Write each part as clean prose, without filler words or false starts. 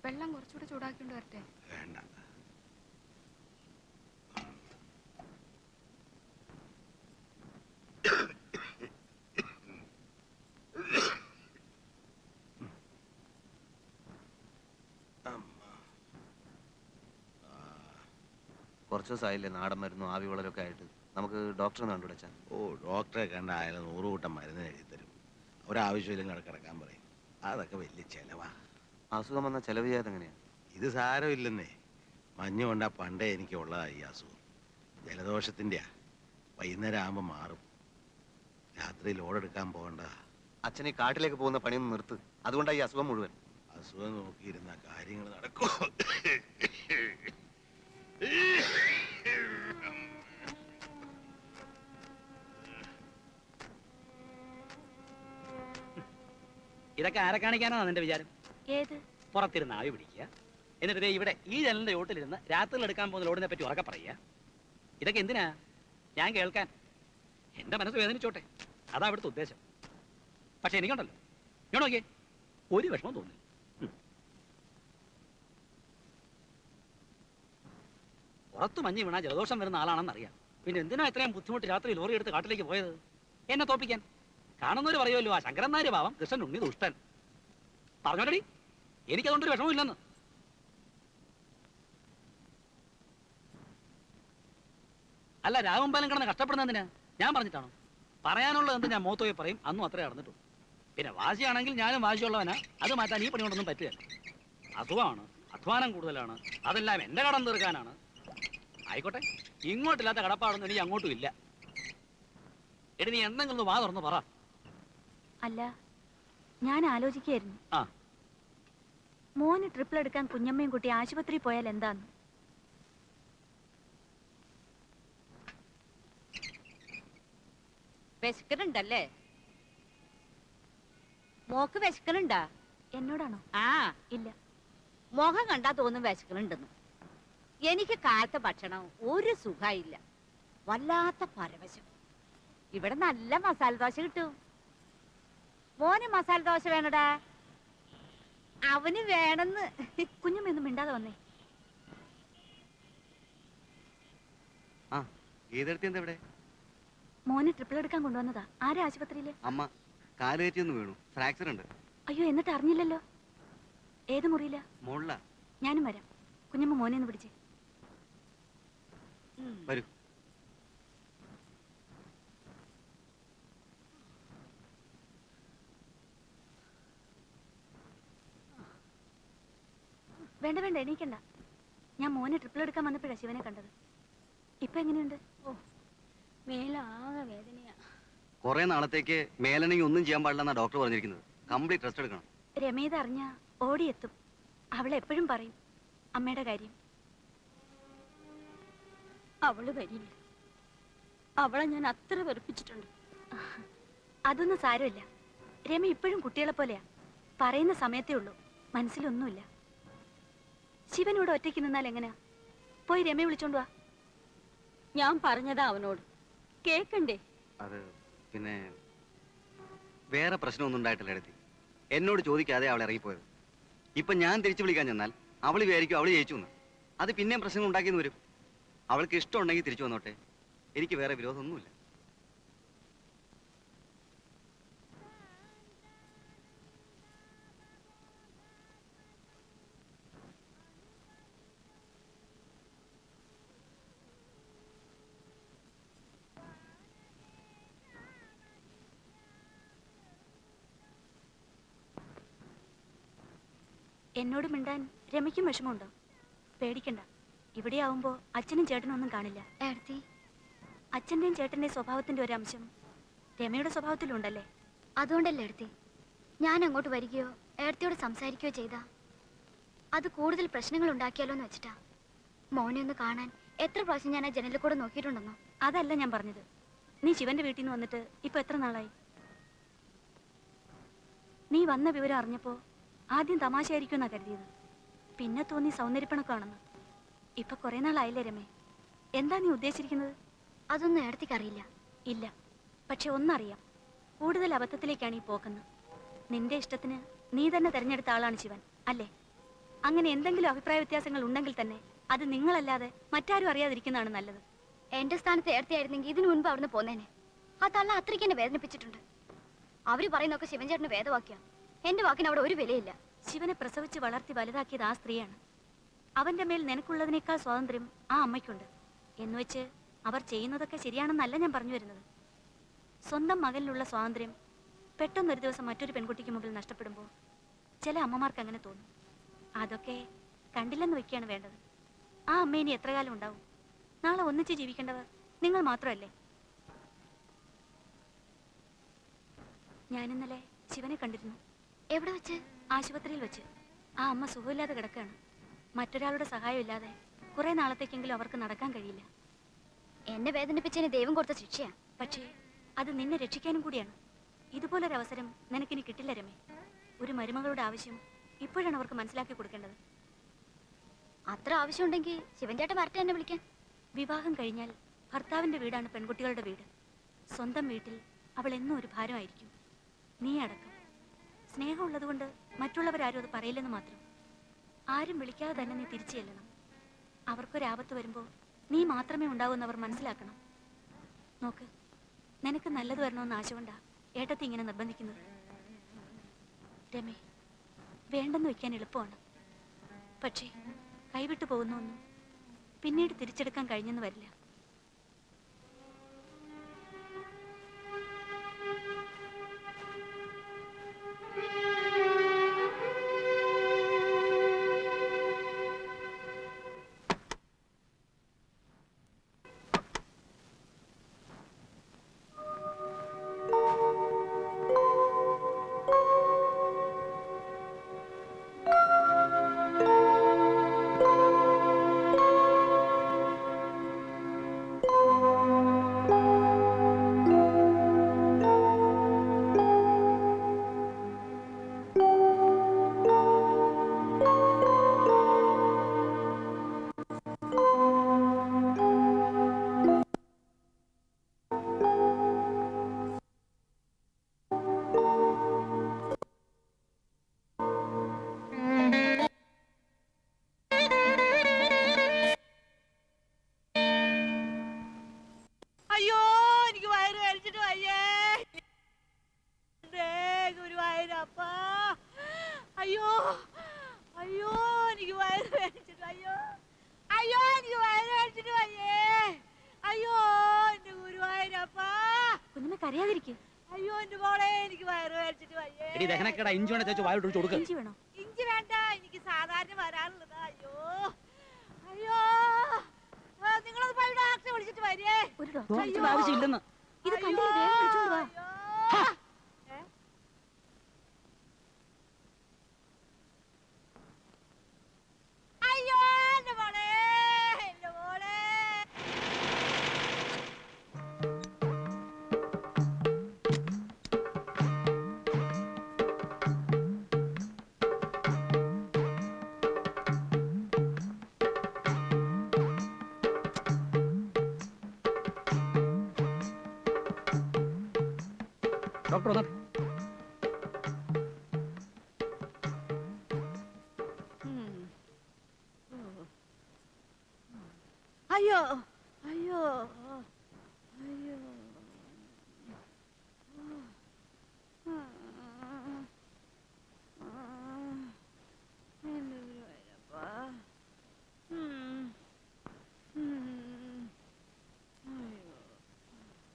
വെള്ളം കുറച്ചുകൂടെ ചൂടാക്കിക്കൊണ്ട് വരട്ടെ? വേണ്ട. കുറച്ച് ദിവസമായില്ലേ നാടൻ മരുന്നും ആവി വളരൊക്കെ ആയിട്ട്. നമുക്ക് ഡോക്ടറെ കണ്ടുപിടിച്ചാൽ. ഓ, ഡോക്ടറെ കണ്ട അയാൾ 100 കൂട്ടം മരുന്ന് എഴുതി തരും. ഒരാവശ്യമില്ലെങ്കിൽ കിടക്കാൻ പറയും. അതൊക്കെ വലിയ ചെലവാ. അസുഖം വന്നാൽ ചെലവ് ചെയ്യാതെ എങ്ങനെയാണ്? ഇത് സാരമില്ലെന്നേ. മഞ്ഞ് കൊണ്ടാ പണ്ടേ എനിക്ക് ഉള്ളതാ ഈ അസുഖം. ജലദോഷത്തിൻ്റെയാ. വൈകുന്നേരം ആകുമ്പോൾ മാറും. രാത്രി ലോഡെടുക്കാൻ പോകണ്ട. അച്ഛനെ കാട്ടിലേക്ക് പോകുന്ന പണിയൊന്നും നിർത്ത്. അതുകൊണ്ടാണ് ഈ അസുഖം മുഴുവൻ. അസുഖം നോക്കിയിരുന്ന കാര്യങ്ങൾ നടക്കും. ഇതൊക്കെ ആരെ കാണിക്കാനാണ് നിന്റെ വിചാരം? ഏത്? പുറത്തിരുന്ന് ആവി പിടിക്കുക, എന്നിട്ട് ഇവിടെ ഈ ജനലിന്റെ ചോട്ടിലിരുന്ന് രാത്രിയിൽ എടുക്കാൻ പോകുന്ന ലോഡിനെ പറ്റി ഉറക്കെ പറയുക. ഇതൊക്കെ എന്തിനാ? ഞാൻ കേൾക്കാൻ. എന്റെ മനസ്സ് വേദനിച്ചോട്ടെ, അതാ അവിടുത്തെ ഉദ്ദേശം. പക്ഷെ എനിക്കുണ്ടല്ലോ, ഞാൻ നോക്കിയേ, ഒരു വിഷമം തോന്നി. പുറത്ത് മഞ്ഞ് വീണാ ജലദോഷം വരുന്ന ആളാണെന്നറിയാം. പിന്നെ എന്തിനാ ഇത്രയും ബുദ്ധിമുട്ട് രാത്രി ലോറി എടുത്ത് കാട്ടിലേക്ക് പോയത്? എന്നെ തോപ്പിക്കാൻ. കാണുന്നവര് പറയുമല്ലോ, ആ ശങ്കരൻ നായർ പാവം, കൃഷ്ണൻ ഉണ്ണി ദുഷ്ടൻ. പറഞ്ഞോടി, എനിക്കതുകൊണ്ടൊരു വിഷമവും ഇല്ലെന്ന്. അല്ല, രാഘവമ്പാലം കിടന്ന് കഷ്ടപ്പെടുന്നതിന് ഞാൻ പറഞ്ഞിട്ടാണോ? പറയാനുള്ളത് എന്ത് ഞാൻ മോത്തോയെ പറയും. അന്നും അത്രേ നടന്നിട്ടുള്ളൂ. പിന്നെ വാശിയാണെങ്കിൽ ഞാനും വാശിയുള്ളവനാ. അത് മാറ്റാൻ ഈ പണി കൊണ്ടൊന്നും പറ്റുകയല്ല. അസുഖമാണ്, അധ്വാനം കൂടുതലാണ്, അതെല്ലാം എന്റെ കടം തീർക്കാനാണ്. ആയിക്കോട്ടെ, ഇങ്ങോട്ടില്ലാത്ത കടപ്പാടൊന്നും എനിക്ക് അങ്ങോട്ടും ഇല്ല. എടി, നീ എന്തെങ്കിലും വാ തുറന്ന് പറ. അല്ല, ഞാൻ ആലോചിക്കായിരുന്നു, ആ, മോന് ട്രിപ്പിൾ എടുക്കാൻ കുഞ്ഞമ്മയും കുട്ടി ആശുപത്രി പോയാൽ എന്താന്ന്. വിശക്കണുണ്ടല്ലേ? മോക്ക് വിശക്കണുണ്ടാ? എന്നോടാണോ? ആ, ഇല്ല. മുഖം കണ്ടാ തോന്നും വിശക്കണുണ്ടെന്ന്. എനിക്ക് കാലത്തെ ഭക്ഷണം ഒരു സുഖമില്ല, വല്ലാത്ത പരവശം. ഇവിടെ നല്ല മസാല ദോശ കിട്ടും. മോന് മസാല ദോശ വേണടാ. അവന് വേണമെന്ന്. കുഞ്ഞമ്മയൊന്നും മിണ്ടാതെ വന്നേ. ആ, ഏതെടുത്തി എന്താ ഇവിടെ? മോന് ട്രിപ്പിൾ എടുക്കാൻ കൊണ്ടുവന്നതാ. ആരാ ആശുപത്രിയില്? അമ്മ കാലുകയറ്റിയൊന്ന് വീണു, ഫ്രാക്ചർ ഉണ്ട്. അയ്യോ, എന്നിട്ട് അറിഞ്ഞില്ലല്ലോ. ഏത് മുറിയില്ല? മോളില. ഞാനും വരാം. കുഞ്ഞമ്മ മോനെ ഒന്ന് പിടിച്ചേ. വരൂ. വേണ്ട വേണ്ട, എണീക്കണ്ട. ഞാൻ മോനെ ട്രിപ്പിൾ എടുക്കാൻ വന്നപ്പോഴാ ശിവനെ കണ്ടത്. ഇപ്പൊ എങ്ങനെയുണ്ട്? ഓ, മേലാകെ വേദനയാ. കുറെ നാളത്തേക്ക് മേലണെങ്കിൽ ഒന്നും ചെയ്യാൻ പാടില്ലെന്നാ ഡോക്ടർ പറഞ്ഞിരിക്കുന്നത്. കംപ്ലീറ്റ് റെസ്റ്റ് എടുക്കണം. രമേത അറിഞ്ഞ ഓടിയെത്തും. അവൾ എപ്പോഴും പറയും അമ്മയുടെ കാര്യം. അവള് വരില്ല. അവളെ ഞാൻ അത്ര വെറുപ്പിച്ചിട്ടുണ്ട്. അതൊന്നും സാരമില്ല. രമ ഇപ്പോഴും കുട്ടികളെ പോലെയാ. പറയുന്ന സമയത്തേ ഉള്ളൂ, മനസ്സിലൊന്നുമില്ല. ശിവനോട് ഒറ്റയ്ക്ക് നിന്നാൽ എങ്ങനെയാ? പോയി രമയെ വിളിച്ചോണ്ട് വാ. ഞാൻ പറഞ്ഞതാ അവനോട്, കേക്കണ്ടേ? അത് പിന്നെ വേറെ പ്രശ്നമൊന്നും ഉണ്ടായിട്ടില്ല എടുത്തി. എന്നോട് ചോദിക്കാതെ അവൾ ഇറങ്ങിപ്പോയത്. ഇപ്പൊ ഞാൻ തിരിച്ചു വിളിക്കാൻ ചെന്നാൽ അവൾ വിചാരിക്കും അവള് ജയിച്ചു എന്ന്. അത് പിന്നെയും പ്രശ്നങ്ങൾ ഉണ്ടാക്കിയെന്ന് വരും. അവൾക്ക് ഇഷ്ടമുണ്ടെങ്കിൽ തിരിച്ചു വന്നോട്ടെ, എനിക്ക് വേറെ വിരോധമൊന്നുമില്ല. എന്നോട് മിണ്ടാൻ രമയ്ക്കും വിഷമമുണ്ടോ? പേടിക്കണ്ട. ഇവിടെ ആവുമ്പോ അച്ഛനും ചേട്ടനും ഒന്നും കാണില്ല. അച്ഛന്റെയും ചേട്ടന്റെയും സ്വഭാവത്തിന്റെ ഒരു അംശം രമയുടെ സ്വഭാവത്തിലുണ്ടല്ലേ? അതുകൊണ്ടല്ലേ എടുത്തി ഞാൻ അങ്ങോട്ട് വരികയോ ഏടത്തിയോട് സംസാരിക്കുകയോ ചെയ്താ അത് കൂടുതൽ പ്രശ്നങ്ങൾ ഉണ്ടാക്കിയാലോ എന്ന് വെച്ചിട്ടാ. മോനെ ഒന്ന് കാണാൻ എത്ര പ്രാവശ്യം ഞാൻ ആ ജനലിൽ കൂടെ നോക്കിയിട്ടുണ്ടെന്നോ? അതല്ല ഞാൻ പറഞ്ഞത്. നീ ശിവന്റെ വീട്ടിൽ നിന്ന് വന്നിട്ട് ഇപ്പൊ എത്ര നാളായി? നീ വന്ന വിവരം അറിഞ്ഞപ്പോ ആദ്യം തമാശയായിരിക്കും എന്നാ കരുതിയത്. പിന്നെ തോന്നി സൗന്ദര്യപ്പണക്കാണെന്ന്. ഇപ്പൊ കുറെ നാളായില്ലേ രമേ? എന്താ നീ ഉദ്ദേശിച്ചിരിക്കുന്നത്? അതൊന്നും ഏടത്തിക്കറിയില്ല. ഇല്ല, പക്ഷെ ഒന്നറിയാം, കൂടുതൽ അബദ്ധത്തിലേക്കാണ് ഈ പോക്കെന്ന്. നിന്റെ ഇഷ്ടത്തിന് നീ തന്നെ തെരഞ്ഞെടുത്ത ആളാണ് ശിവൻ, അല്ലേ? അങ്ങനെ എന്തെങ്കിലും അഭിപ്രായ വ്യത്യാസങ്ങൾ ഉണ്ടെങ്കിൽ തന്നെ അത് നിങ്ങളല്ലാതെ മറ്റാരും അറിയാതിരിക്കുന്നതാണ് നല്ലത്. എന്റെ സ്ഥാനത്ത് ഏർത്തിയായിരുന്നെങ്കിൽ ഇതിനു മുൻപ് അവിടുന്ന് പോന്നേനെ. ആ തള്ള അത്രയ്ക്ക് എന്നെ വേദനിപ്പിച്ചിട്ടുണ്ട്. അവര് പറയുന്നൊക്കെ ശിവൻചേട്ടന് വേദവാക്യം. എന്റെ വാക്കിന് അവിടെ ഒരു വിലയില്ല. ശിവനെ പ്രസവിച്ച് വളർത്തി വലുതാക്കിയത് ആ സ്ത്രീയാണ്. അവന്റെ മേൽ നിനക്കുള്ളതിനേക്കാൾ സ്വാതന്ത്ര്യം ആ അമ്മയ്ക്കുണ്ട്. എന്നുവെച്ച് അവർ ചെയ്യുന്നതൊക്കെ ശരിയാണെന്നല്ല ഞാൻ പറഞ്ഞു വരുന്നത്. സ്വന്തം മകനിലുള്ള സ്വാതന്ത്ര്യം പെട്ടെന്നൊരു ദിവസം മറ്റൊരു പെൺകുട്ടിക്ക് മുമ്പിൽ നഷ്ടപ്പെടുമ്പോൾ ചില അമ്മമാർക്ക് അങ്ങനെ തോന്നും. അതൊക്കെ കണ്ടില്ലെന്ന് വെക്കുകയാണ് വേണ്ടത്. ആ അമ്മ ഇനി എത്ര കാലം ഉണ്ടാവും? നാളെ ഒന്നിച്ച് ജീവിക്കേണ്ടവർ നിങ്ങൾ മാത്രമല്ലേ? ഞാനിന്നലെ ശിവനെ കണ്ടിരുന്നു. എവിടെ വെച്ച്? ആശുപത്രിയിൽ വെച്ച്. ആ അമ്മ സുഖമില്ലാതെ കിടക്കുകയാണ്. മറ്റൊരാളുടെ സഹായമില്ലാതെ കുറെ നാളത്തേക്കെങ്കിലും അവർക്ക് നടക്കാൻ കഴിയില്ല. എന്നെ വേദനിപ്പിച്ചതിന് ദൈവം കൊടുത്ത ശിക്ഷയാ. പക്ഷേ അത് നിന്നെ രക്ഷിക്കാനും കൂടിയാണ്. ഇതുപോലൊരവസരം നിനക്കിനി കിട്ടില്ല രമേ. ഒരു മരുമകളുടെ ആവശ്യം ഇപ്പോഴാണ് അവർക്ക് മനസ്സിലാക്കി കൊടുക്കേണ്ടത്. അത്ര ആവശ്യമുണ്ടെങ്കിൽ ശിവൻചേട്ടൻ വരട്ടെ എന്നെ വിളിക്കാൻ. വിവാഹം കഴിഞ്ഞാൽ ഭർത്താവിന്റെ വീടാണ് പെൺകുട്ടികളുടെ വീട്. സ്വന്തം വീട്ടിൽ അവൾ എന്നും ഒരു ഭാരമായിരിക്കും. നീ അടക്കം. സ്നേഹമുള്ളതുകൊണ്ട് മറ്റുള്ളവരാരും അത് പറയില്ലെന്ന് മാത്രം. ആരും വിളിക്കാതെ തന്നെ നീ തിരിച്ചു ചെല്ലണം. അവർക്കൊരാപത്ത് വരുമ്പോൾ നീ മാത്രമേ ഉണ്ടാവൂന്ന് അവർ മനസ്സിലാക്കണം. നോക്ക്, നിനക്ക് നല്ലത് വരണമെന്ന് ആശ കൊണ്ടാ ഏട്ടത്തി ഇങ്ങനെ നിർബന്ധിക്കുന്നത്. രമേ, വേണ്ടെന്ന് വെക്കാൻ എളുപ്പമാണ്. പക്ഷേ കൈവിട്ടു പോകുന്നൊന്നും പിന്നീട് തിരിച്ചെടുക്കാൻ കഴിഞ്ഞെന്ന് വരില്ല. അയ്യോ, എനിക്ക് വയറ് കഴിച്ചിട്ട് വയ്യേ. ഗുരുവായൂരപ്പ, അയ്യോ അയ്യോ, എനിക്ക് വയറ് കഴിച്ചിട്ട് അയ്യോ അയ്യോ, എനിക്ക് വയറ് കഴിച്ചിട്ട് വയ്യേ. അയ്യോ എന്റെ ഗുരുവായൂരപ്പ. കുഞ്ഞമ്മ കരയാതിരിക്കും. അയ്യോ എന്റെ മോളെ, എനിക്ക് വയറ് കഴിച്ചിട്ട് വയ്യേ. എടി ദഹനക്കേടാ, ഇഞ്ചി വേണേ ചേച്ചി വായോട്ട് ഒഴിച്ച് കൊടുക്ക്. ഇഞ്ചി വേണോ? ഇഞ്ചി വേണ്ട, എനിക്ക് സാധാരണ വരാനുള്ളതാ. അയ്യോ അയ്യോ, നിങ്ങളത് പോയി ഡോക്ടറെ വിളിച്ചിട്ട് വരേ. ഒരു ഡോക്ടറുടെ ആവശ്യമില്ലെന്ന്. ഇത് കണ്ടില്ലേ? വേഗം വിളിച്ചോണ്ട് വാ. അയ്യോ എന്റെ മോളെ, എന്റെ മോളെ. ഡോക്ടർ വന്നാട്ടെ. അയ്യോ അയ്യോ അയ്യോ, എന്റെ ഗുരുവായൂരപ്പ.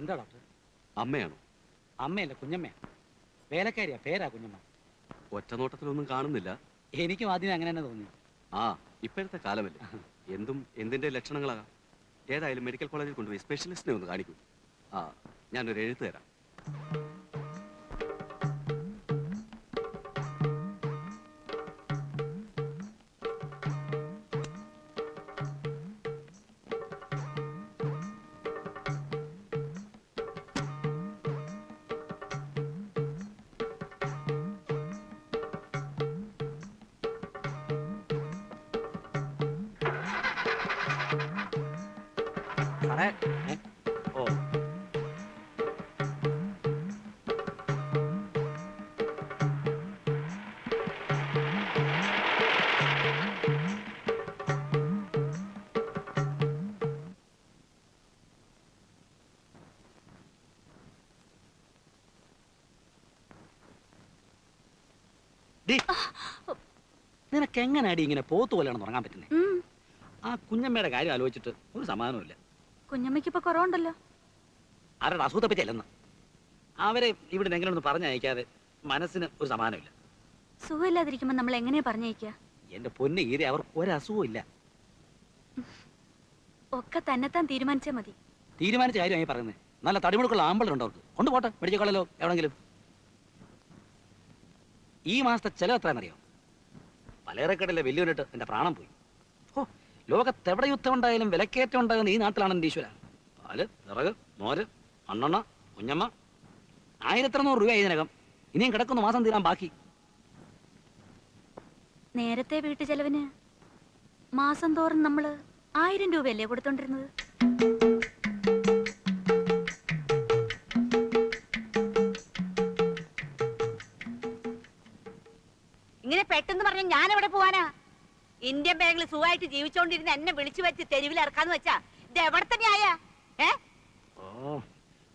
എന്താ ഡോക്ടർ? അമ്മയാണോ? അമ്മയല്ല, കുഞ്ഞമ്മയാ. വേലക്കാരിയാ, പേരാ കുഞ്ഞമ്മ. ഒറ്റ നോട്ടത്തിലൊന്നും കാണുന്നില്ല. എനിക്കും ആദ്യം അങ്ങനെ തന്നെ തോന്നി. ആ, ഇപ്പോഴത്തെ കാലമല്ലേ, എന്തും എന്തിന്റെ ലക്ഷണങ്ങളാകാം. ഏതായാലും മെഡിക്കൽ കോളേജിൽ കൊണ്ടുപോയി സ്പെഷ്യലിസ്റ്റിനെ ഒന്ന് കാണിക്കൂ. ആ, ഞാനൊരു എഴുത്ത് തരാം. സാറേ, ഓ നിനക്ക് എങ്ങനെയാടി ഇങ്ങനെ പോത്തു പോലെയാണ് തുടങ്ങാൻ പറ്റുന്നത്? ഉം. ആ കുഞ്ഞമ്മയുടെ കാര്യം ആലോചിച്ചിട്ട് ഒരു സമാധാനമില്ല. കുഞ്ഞമ്മയ്ക്ക് ഇപ്പൊ കുറവുണ്ടല്ലോ. ആരുടെ അസുഖത്തെ പറ്റി അല്ലെന്ന്. അവരെ ഇവിടെ എങ്ങനെ ഒന്ന് പറഞ്ഞയക്കാതെ മനസ്സിന് ഒരു സമാധാനമില്ല. സുഖമില്ലാതിരിക്കുമ്പോ നമ്മൾ എങ്ങനെയാ പറഞ്ഞയക്കുക? എന്റെ പൊന്ന് ഈരെ, അവർക്ക് ഒരസുഖവും ഇല്ല. ഒക്കെ തന്നെത്താൻ തീരുമാനിച്ചാ മതി. തീരുമാനിച്ച കാര്യമായി പറയുന്നത്. നല്ല തടിമുടുക്കുള്ള ആമ്പളുണ്ട് അവർക്ക്. കൊണ്ടുപോട്ടെ മെഡിക്കൽ കോളേജിലോ എവിടെങ്കിലും. ഈ മാസത്തെ ചെലവ് എത്രയാണെന്നറിയോ? പലചരക്കടയിലെ വെല്ലുവിളിട്ട് എന്റെ പ്രാണം പോയി. ഓ, ലോകത്തെവിടെ യുദ്ധം ഉണ്ടായാലും വിലക്കയറ്റം ഉണ്ടാകുന്ന ഈ നാട്ടിലാണ് എന്റെ ഈശ്വര. പാല്, വിറക്, മോര്, മണ്ണെണ്ണ, കുഞ്ഞമ്മ. 1300 രൂപ ഇതിനകം. ഇനിയും കിടക്കുന്ന മാസം തീരാൻ ബാക്കി. നേരത്തെ വീട്ടു ചെലവിന് മാസം തോറും നമ്മള് 1000 രൂപയല്ലേ കൊടുത്തോണ്ടിരുന്നത്? ഇങ്ങനെ പെട്ടെന്ന് പറഞ്ഞ ഞാൻ എവിടെ പോവാനാ? ഇന്ത്യൻ ബാങ്കിൽ സുഖമായിട്ട് ജീവിച്ചോണ്ടിരുന്ന എന്നെ വിളിച്ചു വെച്ച് തെരുവിൽ ഇറക്കാന്ന് വെച്ചാ ഇത് എവിടെ തന്നെയായ? ഓ,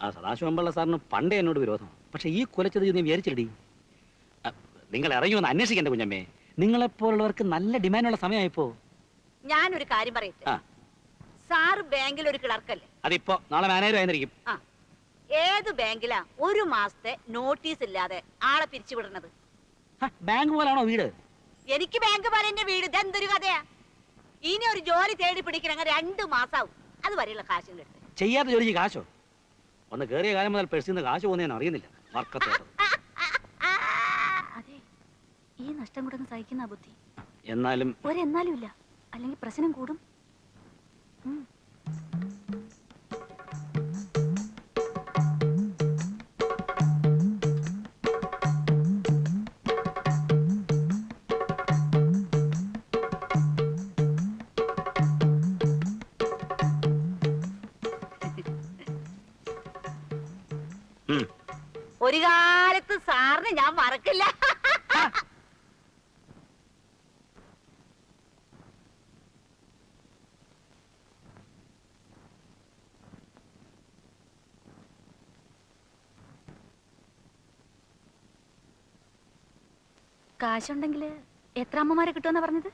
ആ സദാശിവമ്പിള്ള സാറിന് പണ്ടേ എന്നോട് വിരോധം. പക്ഷെ ഈ കുലച്ചത് നീ വിചാരിച്ചില്ലടി. നിങ്ങൾ ഇറങ്ങി വന്ന് അന്വേഷിക്കണ്ടേ കുഞ്ഞമ്മേ? നിങ്ങളെപ്പോലുള്ളവർക്ക് നല്ല ഡിമാൻഡുള്ള സമയമായിപ്പോ. ഞാനൊരു കാര്യം പറയട്ടെ. ആ. സാറ് ബാങ്കിൽ ഒരു ക്ലർക്കല്ലേ? അതിപ്പോ നാളെ മാനേജർ ആയിരിക്കും. ആ, ഏത് ബാങ്കിലാ ഒരു മാസത്തെ നോട്ടീസ് ഇല്ലാതെ ആളെ പിരിച്ചുവിടുന്നത്? ബാങ്ക് പോലാണോ വീട്? എനിക്ക് ബാങ്ക് പോലെ എന്റെ വീട്. ഇതെന്തൊരു കഥയാ? ഇനി ഒരു ജോലി തേടി പിടിക്കണമെങ്കിൽ 2 മാസാവും. അത് വരെയുള്ള കാശിന്റെ അടുത്ത് ചെയ്യാത്ത ജോലിക്ക് കാശോ? ഒന്ന് കേറിയ കാലം മുതൽ പെഴ്സിന്ന് കാശ് പോകുന്ന അറിയുന്നില്ല. വർക്കത്തോട്ട് അതെ, ഈ നഷ്ടം കൂടെ സഹിക്കുന്ന ബുദ്ധി. എന്നാലും ഒരെന്നാലും ഇല്ല, അല്ലെങ്കിൽ പ്രശ്നം കൂടും. ഉം. ഒരു കാലത്ത് സാറിന് ഞാൻ മറക്കില്ല. കാശുണ്ടെങ്കിൽ എത്ര അമ്മമാരെ കിട്ടുമെന്നാ പറഞ്ഞത്?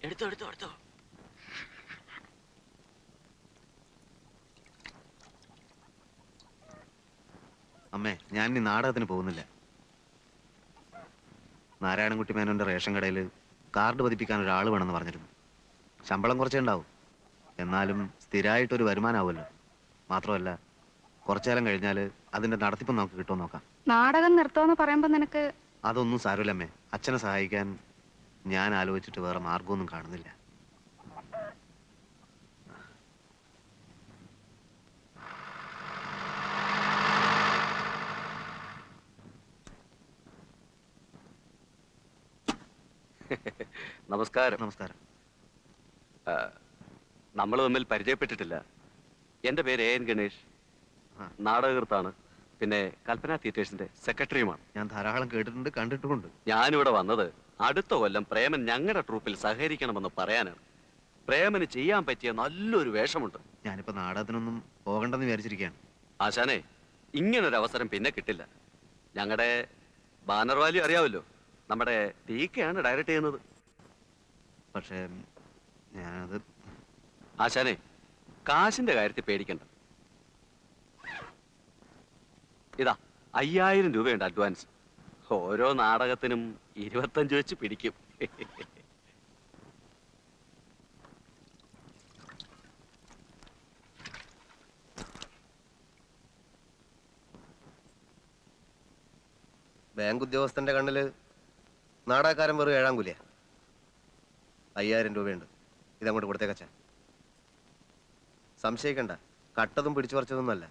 എടുത്തോ എടുത്തോ എടുത്തോ. അമ്മേ, ഞാൻ ഇനി നാടകത്തിന് പോകുന്നില്ല. നാരായണൻകുട്ടി മേനോന്റെ റേഷൻ കടയിൽ കാർഡ് പതിപ്പിക്കാൻ ഒരാൾ വേണമെന്ന് പറഞ്ഞിരുന്നു. ശമ്പളം കുറച്ചേ ഉണ്ടാവും, എന്നാലും സ്ഥിരമായിട്ടൊരു വരുമാനമാവുമല്ലോ. മാത്രമല്ല, കുറച്ചു കാലം കഴിഞ്ഞാൽ അതിന്റെ നടത്തിപ്പ് നമുക്ക് കിട്ടുമോ നോക്കാം. നാടകം നിർത്തുമെന്ന് പറയുമ്പോ നിനക്ക് അതൊന്നും സാരമില്ലമ്മേ. അച്ഛനെ സഹായിക്കാൻ ഞാൻ ആലോചിച്ചിട്ട് വേറെ മാർഗമൊന്നും കാണുന്നില്ല. നമസ്കാരം. നമസ്കാരം. നമ്മൾ തമ്മിൽ പരിചയപ്പെട്ടിട്ടില്ല. എൻ്റെ പേര് എൻ ഗണേഷ്. ആ. നാടകകൃത്താണ്. പിന്നെ കൽപ്പന തിയേറ്റേഴ്സിന്റെ സെക്രട്ടറിയുമാണ്. ഞാൻ ധാരാളം കേട്ടിട്ടുണ്ട്, കണ്ടിട്ടുമുണ്ട്. ഞാനിവിടെ വന്നത് അടുത്ത കൊല്ലം പ്രേമൻ ഞങ്ങളുടെ ട്രൂപ്പിൽ സഹകരിക്കണമെന്ന് പറയാനാണ്. പ്രേമന് ചെയ്യാൻ പറ്റിയ നല്ലൊരു വേഷമുണ്ട്. ഞാനിപ്പോ നാടകത്തിനൊന്നും പോകണ്ടെന്ന് വിചാരിച്ചിരിക്കുകയാണ്. ആശാനെ, ഇങ്ങനൊരു അവസരം പിന്നെ കിട്ടില്ല. ഞങ്ങളുടെ ബാനർ വാല്യൂ അറിയാമല്ലോ. നമ്മുടെ ടീക്കയാണ് ഡയറക്റ്റ് ചെയ്യുന്നത്. പക്ഷേ ഞാനത് ആശാനെ, കാശിന്റെ കാര്യത്തിൽ പേടിക്കണ്ട. ഇതാ 5000 രൂപയുണ്ട് അഡ്വാൻസ്. ഓരോ നാടകത്തിനും 25 വെച്ച് പിടിക്കും. ബാങ്ക് ഉദ്യോഗസ്ഥന്റെ കണ്ണില് നാടകക്കാരൻ വെറും 7-ആം കൂലിയാ. 5000 രൂപയുണ്ട്. ഇതങ്ങോട്ട് കൊടുത്തേക്കച്ചാ. സംശയിക്കണ്ട, കട്ടതും പിടിച്ചു പറിച്ചതൊന്നുമല്ല.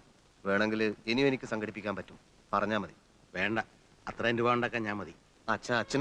വേണമെങ്കിൽ ഇനിയും എനിക്ക് സംഘടിപ്പിക്കാൻ പറ്റും. പറഞ്ഞാൽ മതി. വേണ്ട, അത്രയും രൂപ ഉണ്ടാക്കാൻ ഞാൻ മതി. അച്ഛൻ